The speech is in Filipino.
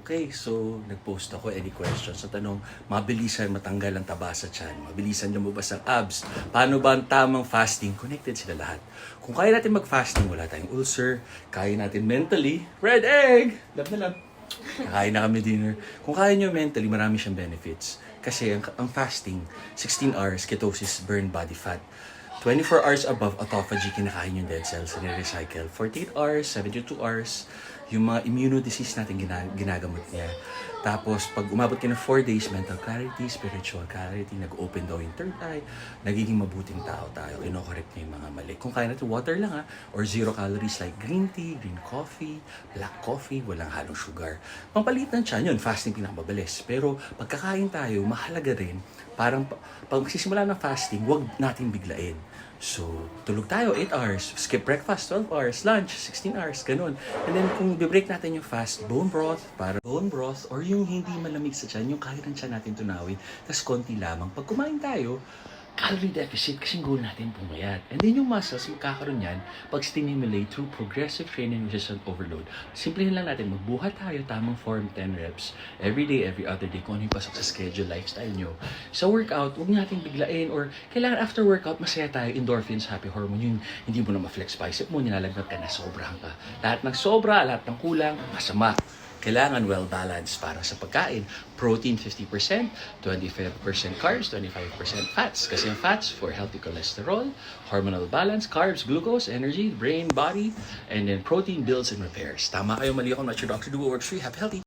Okay, so nag-post ako, any questions? Sa tanong, mabilisan matanggal ang taba sa tiyan, mabilisan lumabas ang abs, paano ba ang tamang fasting? Connected sila lahat. Kung kaya natin mag-fasting, wala tayong ulcer, kaya natin mentally, red egg! Love na love. Kakain na kami dinner. Kung kaya nyo mentally, marami siyang benefits. Kasi ang fasting, 16 hours, ketosis, burn body fat. 24 hours above autophagy, kinakain yung dead cells, nire-recycle. 48 hours, 72 hours, yung mga immunodisease natin ginagamot niya. Tapos, pag umabot ka ng 4 days, mental clarity, spiritual clarity, nag-open daw yung third eye, nagiging mabuting tao tayo, ino-correct niya yung mga mali. Kung kaya natin, water lang or 0 calories like green tea, green coffee, black coffee, walang halong sugar. Pampalit ng tiyan yun, fasting pinakamabilis. Pero pagkakain tayo, mahalaga rin, parang pag magsisimula ng fasting, huwag natin biglain. So, tulog tayo 8 hours, skip breakfast 12 hours, lunch 16 hours, ganun. And then kung bibreak natin yung fast, bone broth or yung hindi malamig sa tiyan, yung kaya ng tiyan natin tunawin, tas konti lamang. Pag kumain tayo, calorie deficit kasing goal natin pumayat. And then yung muscles, magkakaroon yan pag stimulate through progressive training resistant overload. Simplihin lang natin, magbuhat tayo, tamang form 10 reps, every day, every other day, kung ano yung pasok sa schedule, lifestyle nyo. Sa workout, huwag natin biglain or kailangan after workout, masaya tayo, endorphins, happy hormone, yun, hindi mo na ma-flex bicep mo, nilalagnat ka na, sobrahan ka. Lahat ng sobra, lahat ng kulang, masama. Kailangan well-balanced para sa pagkain. Protein 50%, 25% carbs, 25% fats. Kasi yung fats for healthy cholesterol, hormonal balance, carbs, glucose, energy, brain, body, and then protein builds and repairs. Tama kayo, mali ako, not your doctor. Do what works for you. Have healthy.